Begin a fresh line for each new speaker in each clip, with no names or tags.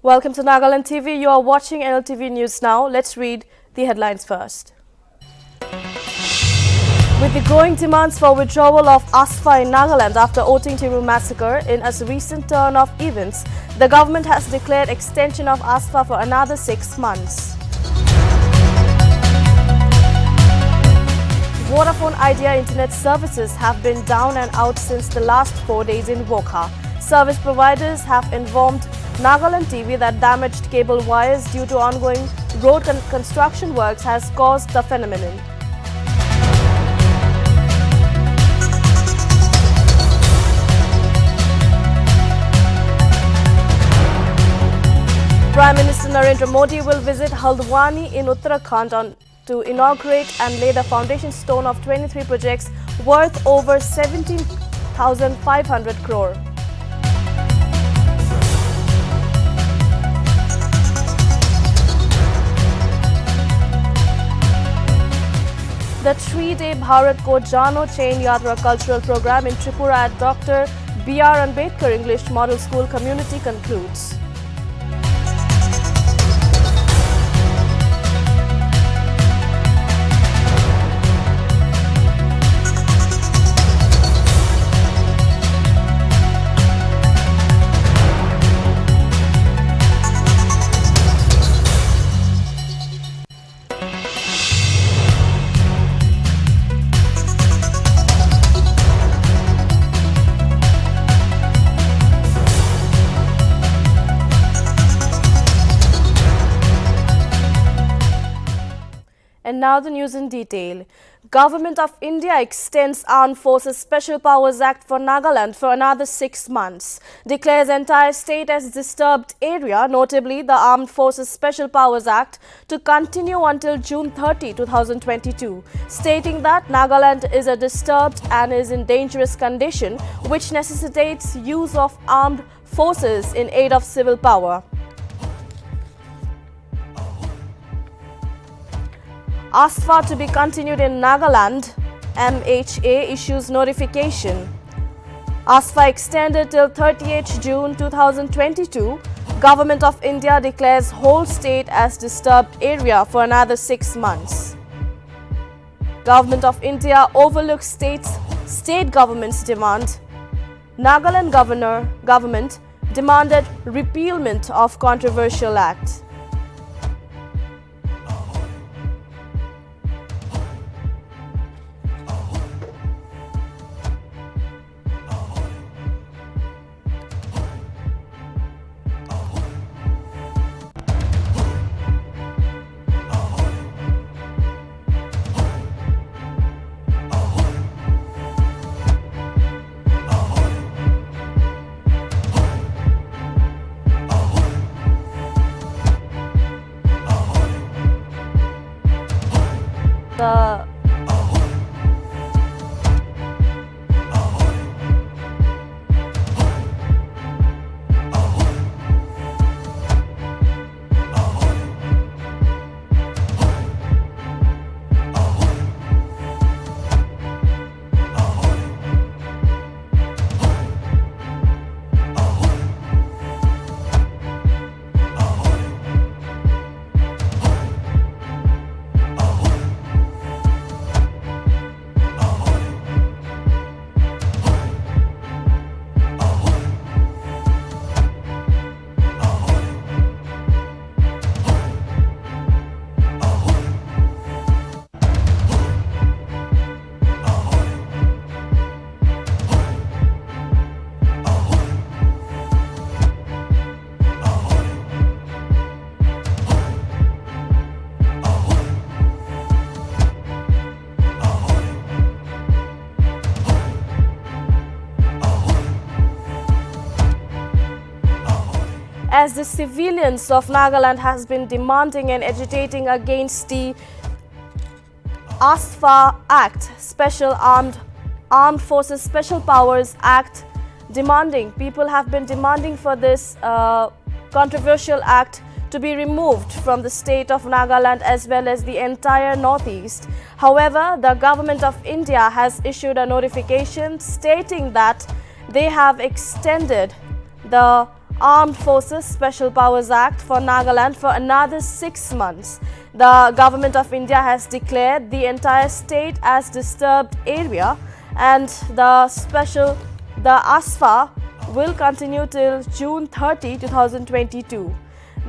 Welcome to Nagaland TV. You are watching Nltv News now. Let's read the headlines first. With the growing demands for withdrawal of Afspa in Nagaland after Oting massacre in a recent turn of events, the government has declared extension of Afspa for another 6 months. Vodafone Idea internet services have been down and out since the last 4 days in Wokha. Service providers have informed Nagaland TV that damaged cable wires due to ongoing road construction works has caused the phenomenon. Prime Minister Narendra Modi will visit Haldwani in Uttarakhand to inaugurate and lay the foundation stone of 23 projects worth over 17,500 crore. The 3-day Bharat Ko Jano Chain Yatra cultural program in Tripura at Dr. B.R. Ambedkar English Model School community concludes. And now the news in detail. Government of India extends Armed Forces Special Powers Act for Nagaland for another 6 months. Declares entire state as disturbed area, notably the Armed Forces Special Powers Act, to continue until June 30, 2022, stating that Nagaland is a disturbed and is in dangerous condition, which necessitates use of armed forces in aid of civil power. Afspa to be continued in Nagaland, MHA issues notification. Afspa extended till 30th June 2022. Government of India declares whole state as disturbed area for another 6 months. Government of India overlooks state government's demand. Nagaland government demanded repealment of controversial act. As the civilians of Nagaland has been demanding and agitating against the Afspa Act, Special Armed Forces Special Powers Act, people have been demanding for this controversial act to be removed from the state of Nagaland as well as the entire northeast. However, the government of India has issued a notification stating that they have extended the Armed Forces Special Powers Act for Nagaland for another 6 months. The Government of India has declared the entire state as disturbed area, and the Afspa will continue till June 30, 2022.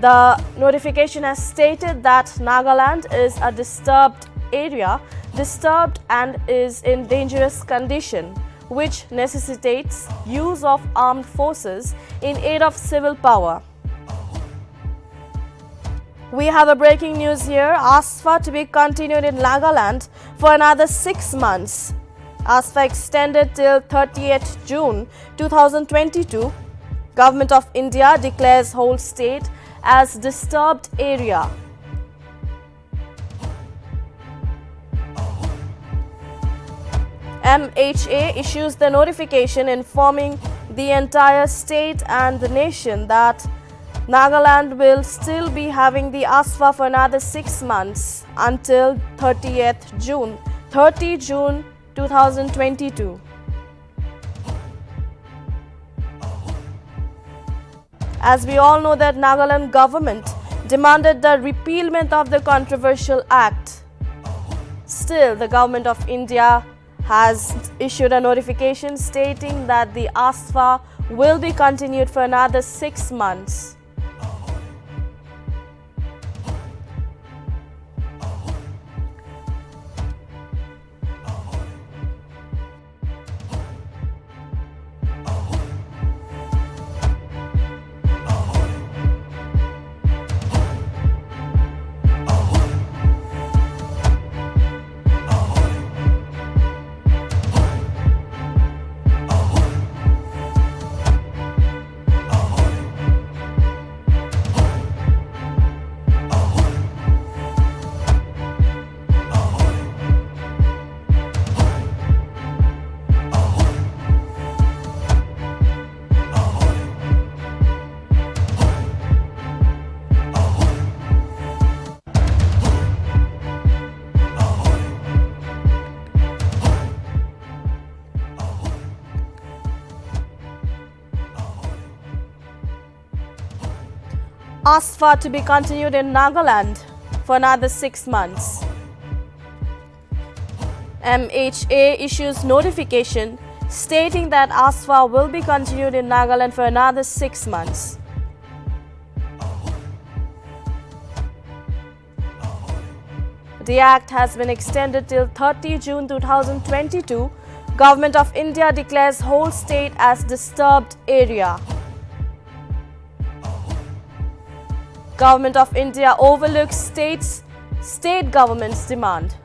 The notification has stated that Nagaland is a disturbed area, disturbed and is in dangerous condition, which necessitates use of armed forces in aid of civil power. We have a breaking news here. Afspa to be continued in Nagaland for another 6 months. Afspa extended till 30th June 2022. Government of India declares whole state as disturbed area. MHA issues the notification informing the entire state and the nation that Nagaland will still be having the Afspa for another 6 months until 30 June 2022. As we all know that Nagaland government demanded the repealment of the controversial act. Still, the Government of India has issued a notification stating that the Afspa will be continued for another 6 months. Afspa to be continued in Nagaland for another 6 months. MHA issues notification stating that Afspa will be continued in Nagaland for another 6 months. The act has been extended till 30 June 2022. Government of India declares whole state as disturbed area. Government of India overlooks state government's demand.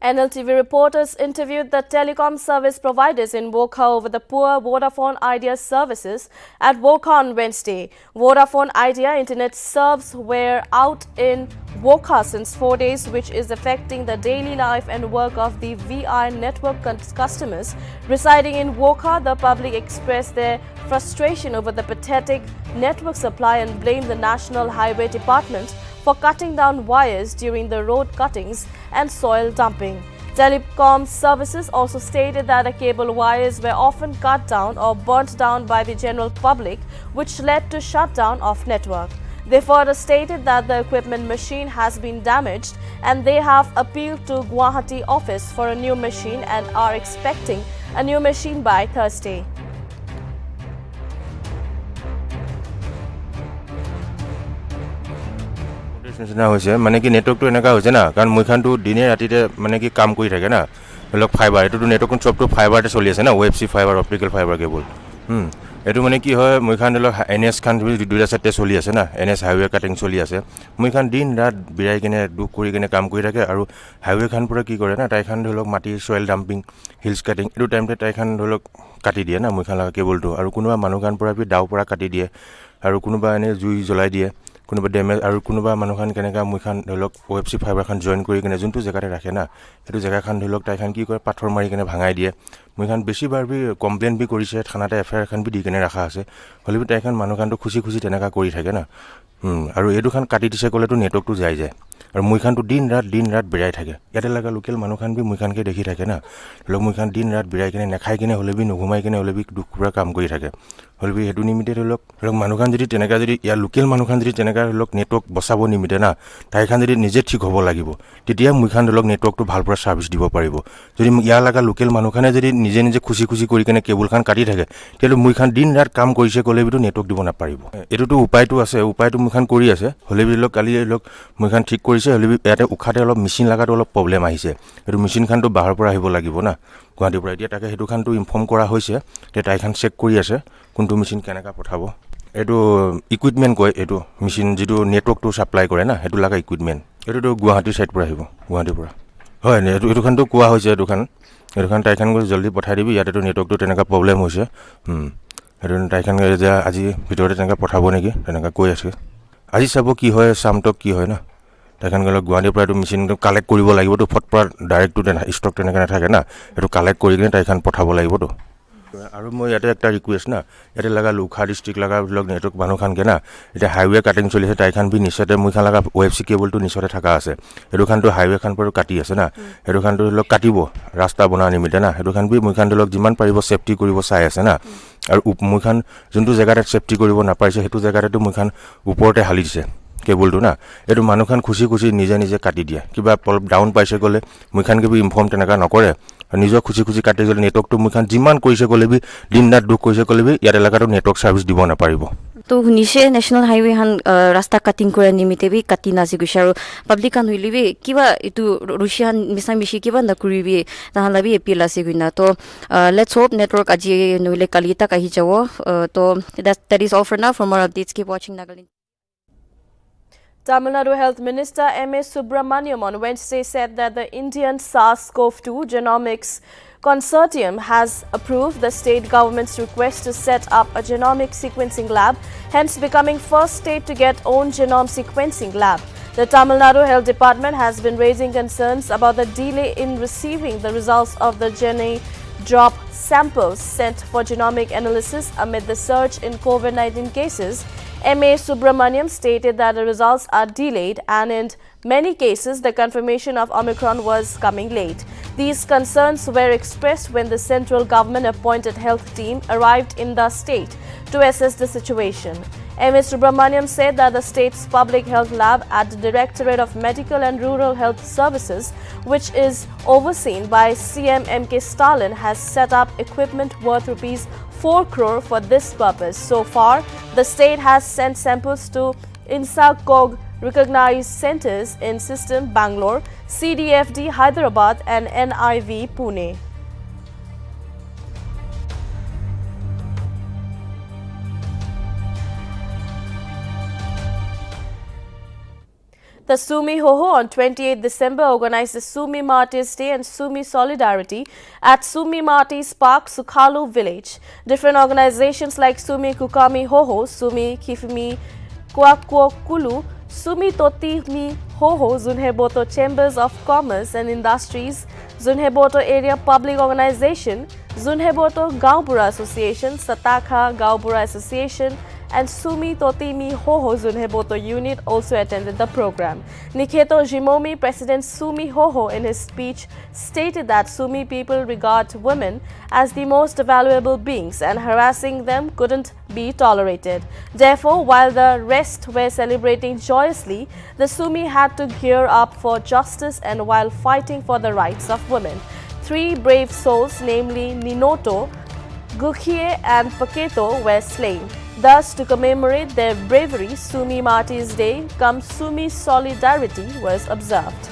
Nltv reporters interviewed the telecom service providers in Wokha over the poor Vodafone Idea services at Wokha on Wednesday. Vodafone Idea internet serves were out in Wokha since 4 days, which is affecting the daily life and work of the VI network customers residing in Wokha. The public expressed their frustration over the pathetic network supply and blamed the National Highway Department for cutting down wires during the road cuttings and soil dumping. Telecom services also stated that the cable wires were often cut down or burnt down by the general public, which led to shutdown of network. They further stated that the equipment machine has been damaged and they have appealed to Guwahati office for a new machine and are expecting a new machine by Thursday.
মানে কি নেটৱৰ্কটো এনেকা হৈছে না কাৰণ মইখানটো দিনে ৰাতিতে মানে কি কাম কৰি থাকে না ধৰক ফাইবাৰ এটোটো নেটৱৰ্ক চবটো ফাইবাৰতে চলি আছে না ওয়েবসি ফাইবাৰ অপটিক্যাল ফাইবাৰ কেবল এটো মানে কি হয় মইখান ধৰক NS খান দুটা সেটে চলি আছে না NS হাইৱে কাটিং চলি আছে মইখান দিন ৰাত বিৰাই কিনে দুখ কৰি কিনে কাম কৰি থাকে আৰু হাইৱে খান পুৰা কি কৰে না তাইখান ধৰক মাটি সয়েল ডাম্পিং হিলছ কাটিং এটো টাইমতে তাইখান ধৰক কাটি দিয়ে না মইখান লাগা কেবলটো আৰু কোনোবা মানুহখান পুৰা বি দাও পুৰা কাটি দিয়ে আৰু কোনোবা এনে জুই জ্বলাই দিয়ে কোনোবা ডেমেজ আৰু কোনোবা মানুহখান কেনেকা মইখান ধৰক OFC ফাইবাৰখান জয়েন কৰি কিনে যোনটো জায়গাতে ৰাখে না এটো জায়গাখান ধৰক তাইখান কি কৰে পাথৰ মাৰি কিনে ভাঙাই দিয়ে মইখান বেছিবাৰ বি কমপ্লেইন বি কৰিছে থানাতে এফআইআৰ খান বি দি কিনে ৰাখা আছে হলিবি তাইখান মানুহখানটো খুচি খুচি তেনেকা কৰি থাকে না আৰু এডুখান কাটি দিছে কলেটো নেটৱৰ্কটো যাই যায় আৰু মইখানটো দিন ৰাত বিৰাই থাকে ইয়াতে লাগা লোকেল মানুহখান বি মইখানকে দেখি থাকে না লগ মইখান দিন ৰাত বিৰাই কিনে নেখাই কিনে হলেবি নুঘুমাই কিনে হলেবি দুখ পুৰা কাম কৰি থাকে হলিবি হেতু নিমিতে ধৰক মানুহখান যদি তেনেকা যদি ইয়া লোকেল মানুহখান যদি তেনেকা ধৰক নেটৱৰ্ক বচাব নিমিতে না তাইখান যদি নিজে ঠিক হ'ব লাগিব তেতিয়া মইখান ধৰক নেটৱৰ্কটো ভাল পৰা সাৰ্ভিস দিব পাৰিব যদি ইয়া লাগা লোকেল মানুহখানে যদি নিজে নিজে খুচি খুচি কৰি কিনে কেবলখান কাটি থাকে তেলে মইখান দিন ৰাত কাম কৰিছে কলেবিটো নেটৱৰ্ক দিব নাপাৰিব এটোটো উপায়টো আছে উপায়টো মইখান কৰি আছে হলেবি লক কালি লক মইখান ঠিক কৰিছে হলেবি ইয়াতে উখাতে অলপ মেচিন লাগাটো অলপ প্ৰবলেম আহিছে এটো মেচিন খানটো বাহিৰ পৰা আহিব লাগিব না গুৱাহাটীৰ পৰা এতিয়া তাকে হেতু খানটো ইনফৰ্ম কৰা হৈছে তে তাইখান চেক কৰি আছে কোনটো মেচিন কেনেকা পঠাব এটো ইকুইপমেন্ট কয় এটো মেচিন যেটো নেটৱৰ্কটো সাপ্লাই কৰে না হেতু লাগা ইকুইপমেন্ট এটোটো গুৱাহাটী সাইড পৰা আহিব গুৱাহাটীৰ পৰা হয় এটো খানটো কোৱা হৈছে এটোখান তাইখান গৈ জলদি পঠাই দিবি ইয়াতেটো নেটৱৰ্কটো তেনেকা প্ৰবলেম হৈছে এটো তাইখান যে আজি ভিতৰতে তেনেকা পঠাব নেকি তেনেকা কৈ আছে আজি চাব কি হয় সামটক কি হয় না তাইখান গলে গুৱাহাটীৰ পৰা এটো মেচিন কালেক্ট কৰিব লাগিবটো ফটপৰা ডাইৰেক্ট টু ষ্টক তেনেকা নাথাকে না এটো কালেক্ট কৰি কিনে তাইখান পঠাব লাগিবটো আৰু মই ইয়াতে একটা ৰিকুৱেষ্ট না ইয়াতে লাগা লোখা ডিস্ট্ৰিক্ট লাগা ব্লক নেটৱৰ্ক মানুহখানকে না এটা হাইৱে কাটিং চলিছে তাইখান বি নিচতে মইখান লাগা OFC কেবলটো নিচতে থাকা আছে এটোখানটো হাইৱে খান পৰা কাটি আছে না এটোখানটো লক কাটিব ৰাস্তা বনা নিমিতে না এটোখান বি মইখান লক যিমান পাৰিব সেফটি কৰিব চাই আছে না আৰু মইখান যোনটো জায়গাতে সেফটি কৰিব নাপাইছে হেতু জায়গাতে মইখান ওপৰতে হালি দিছে কেবলটো না এটো মানুহখান খুচি খুচি নিজে নিজে কাটি দিয়ে কিবা অলপ ডাউন পাইছে গলে মইখানকে বি ইনফৰ্ম তেনেকা নকৰে নিজৰ খুচি খুচি কাটি গলে নেটৱৰ্কটো মইখান যিমান কৰিছে গলেবি দিন ৰাত দুখ কৰিছে গলেবি ইয়াতে লাগাটো নেটৱৰ্ক সাৰ্ভিস দিব নাপাৰিব
তো নিচে ন্যাশনাল হাইৱে হান ৰাস্তা কাটিং কৰে নিমিতে বি কাটি নাজি গৈছে আৰু পাব্লিক কান হইলিবি কিবা এটো ৰুছিয়ান মিছাম মিছি কিবা না কৰিবি তাহালাবি এপিল আছে গুইনা তো লেটস হোপ নেটৱৰ্ক আজি নইলে কালি তাক আহি যাব তো that is all for now. For more updates keep watching Nagaland.
Tamil Nadu Health Minister M.A. Subramaniam on Wednesday said that the Indian SARS-CoV-2 genomics consortium has approved the state government's request to set up a genomic sequencing lab, hence becoming first state to get own genome sequencing lab. The Tamil Nadu Health Department has been raising concerns about the delay in receiving the results of the drop samples sent for genomic analysis amid the surge in COVID-19 cases. M.A. Subramaniam stated that the results are delayed and in many cases the confirmation of Omicron was coming late. These concerns were expressed when the central government appointed health team arrived in the state to assess the situation. M.A. Subramaniam said that the state's public health lab at the Directorate of Medical and Rural Health Services, which is overseen by CM M.K. Stalin, has set up equipment worth rupees 4 crore for this purpose. So far, the state has sent samples to INSA-CoG recognized centers in System Bangalore, CDFD Hyderabad and NIV Pune. The Sumi Hoho on 28 December organized the Sumi Martyrs Day and Sumi Solidarity at Sumi Martyrs Park, Sukhalu village. Different organizations like Sumi Kukami Hoho, Sumi Kifimi Kwakwokulu, Sumi Totimi Hoho, Zunheboto Chambers of Commerce and Industries, Zunheboto Area Public Organization, Zunheboto Gaubura Association, Sataka Gaubura Association, and Sumi Totimi Hoho Zunheboto unit also attended the program. Nikheto Jimomi, President Sumi Hoho, in his speech stated that Sumi people regard women as the most valuable beings and harassing them couldn't be tolerated. Therefore, while the rest were celebrating joyously, the Sumi had to gear up for justice and while fighting for the rights of women. 3 brave souls, namely Ninoto, Gukhie and Paketo, were slain. Thus, to commemorate their bravery, Sumi Martyrs Day cum Sumi Solidarity was observed.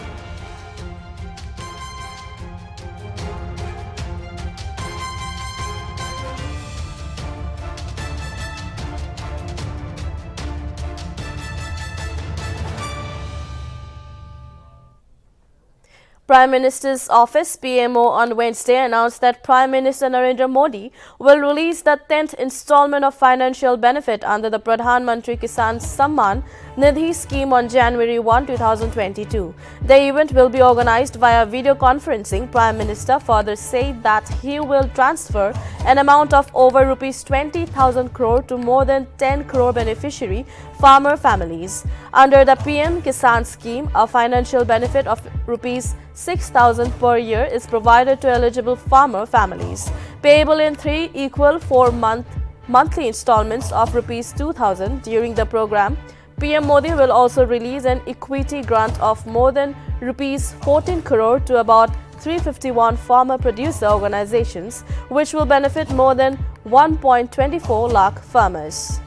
Prime Minister's office PMO on Wednesday announced that Prime Minister Narendra Modi will release the 10th installment of financial benefit under the Pradhan Mantri Kisan Samman Nidhi scheme on January 1, 2022. The event will be organized via video conferencing. Prime Minister further said that he will transfer an amount of over rupees 20,000 crore to more than 10 crore beneficiary farmer families. Under the PM Kisan scheme, a financial benefit of rupees 6,000 per year is provided to eligible farmer families, payable in 3 equal 4-monthly installments of rupees 2,000 during the program. PM Modi will also release an equity grant of more than rupees 14 crore to about 351 farmer producer organizations, which will benefit more than 1.24 lakh farmers.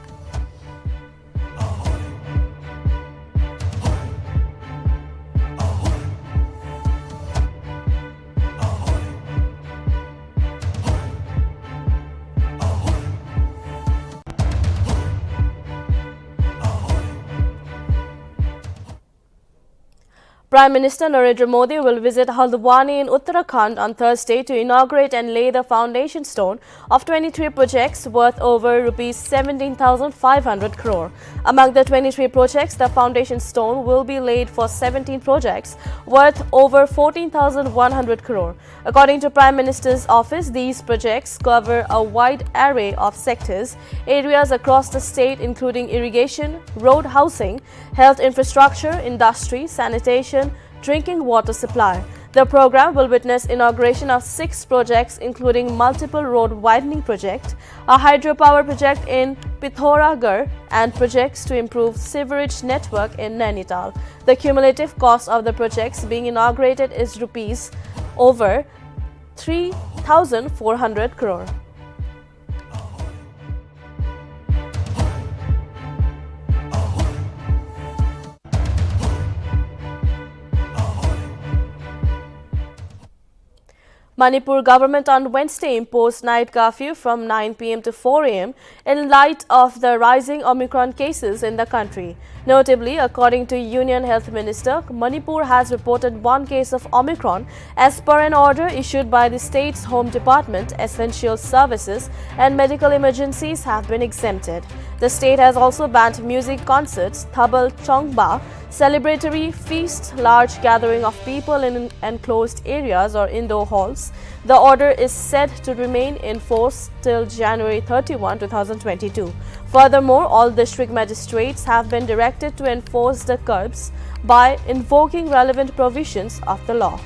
Prime Minister Narendra Modi will visit Haldwani in Uttarakhand on Thursday to inaugurate and lay the foundation stone of 23 projects worth over rupees 17,500 crore. Among the 23 projects, the foundation stone will be laid for 17 projects worth over 14,100 crore. According to Prime Minister's office, these projects cover a wide array of sectors, areas across the state including irrigation, road, housing, health infrastructure, industry, sanitation, drinking water supply. The program will witness inauguration of 6 projects including multiple road widening project, a hydropower project in Pithoragarh and projects to improve sewerage network in Nainital. The cumulative cost of the projects being inaugurated is rupees over 3,400 crore. Manipur government on Wednesday imposed night curfew from 9 p.m. to 4 a.m. in light of the rising Omicron cases in the country. Notably, according to Union Health Minister, Manipur has reported 1 case of Omicron as per an order issued by the state's Home Department. Essential services and medical emergencies have been exempted. The state has also banned music concerts, Thabal Chongba, celebratory feasts, large gathering of people in enclosed areas or indoor halls. The order is said to remain in force till January 31, 2022. Furthermore, all district magistrates have been directed to enforce the curbs by invoking relevant provisions of the law.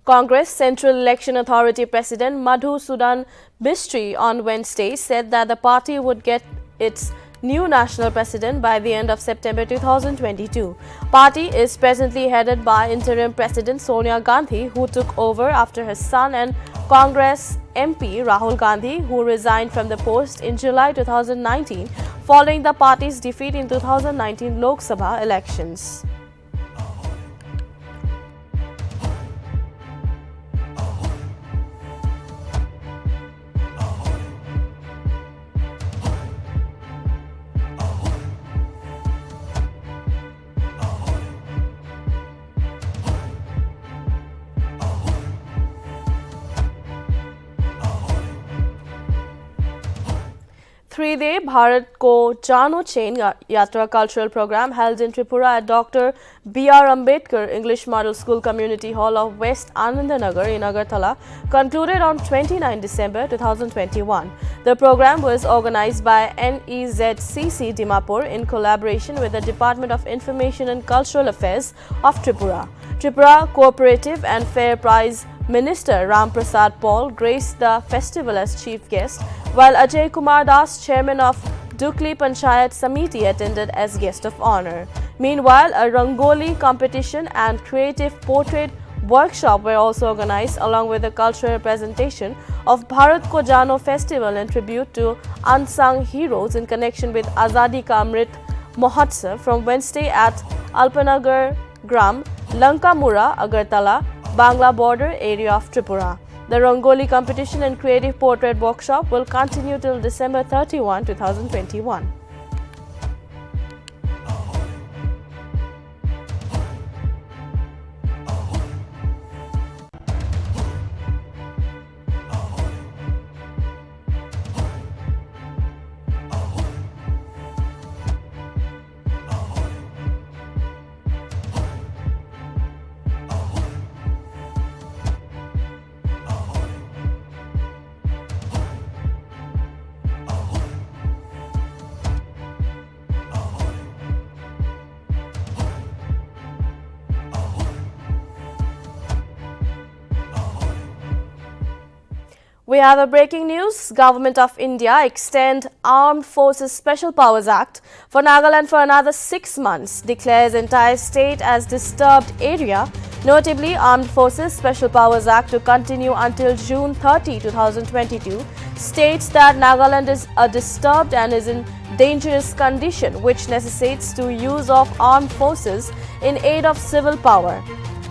Congress Central Election Authority President Madhusudan Mistry on Wednesday said that the party would get its new national president by the end of September 2022. Party is presently headed by interim President Sonia Gandhi, who took over after her son and Congress MP Rahul Gandhi, who resigned from the post in July 2019 following the party's defeat in 2019 Lok Sabha elections. Three-day Bharat Ko Jano Chain Yatra cultural program held in Tripura at Dr. B.R. Ambedkar English Model School Community Hall of West Anandanagar in Agartala concluded on 29 December 2021. The program was organized by NEZCC Dimapur in collaboration with the Department of Information and Cultural Affairs of Tripura. Tripura Cooperative and Fair Price Minister Ram Prasad Paul graced the festival as chief guest, while Ajay Kumar Das, chairman of Dukli Panchayat Samiti, attended as guest of honor. Meanwhile, a Rangoli competition and creative portrait workshop were also organized along with a cultural presentation of Bharat Ko Jano festival in tribute to unsung heroes in connection with Azadi Ka Amrit Mahotsav from Wednesday at Alpanagar Gram, Lankamura, Agartala. Bangla border area of Tripura. The Rangoli competition and creative portrait workshop will continue till December 31, 2021. We have a breaking news. Government of India extend Armed Forces Special Powers Act for Nagaland for another 6 months, declares entire state as disturbed area. Notably, Armed Forces Special Powers Act to continue until June 30, 2022 states that Nagaland is a disturbed and is in dangerous condition, which necessitates to use of armed forces in aid of civil power.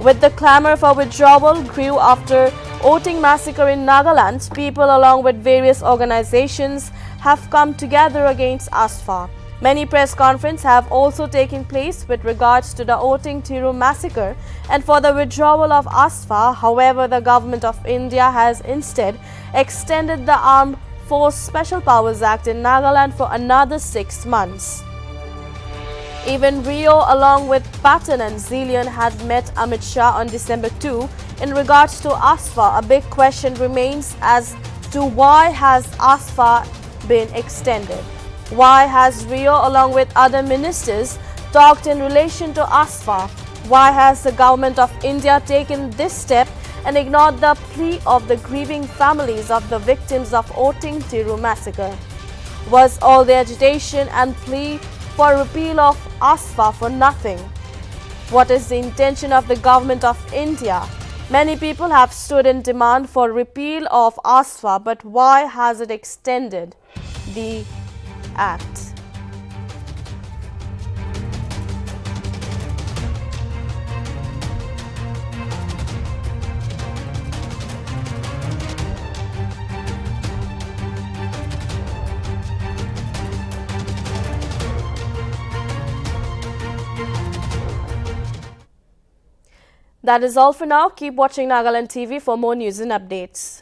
With the clamour for withdrawal grew after voting massacre in Nagaland, people along with various organizations have come together against Afspa. Many press conferences have also taken place with regards to the voting Tiru massacre and for the withdrawal of Afspa. However, the government of India has instead extended the Armed Force Special Powers Act in Nagaland for another 6 months. Even Rio, along with Patton and Zillion, had met Amit Shah on December 2. In regards to Afspa, a big question remains as to why has Afspa been extended? Why has Rio, along with other ministers, talked in relation to Afspa? Why has the government of India taken this step and ignored the plea of the grieving families of the victims of Oting Tiru massacre? Was all the agitation and plea for repeal of Afspa for nothing? What is the intention of the government of India? Many people have stood in demand for repeal of Afspa, but why has it extended the act? That is all for now. Keep watching Nagaland TV for more news and updates.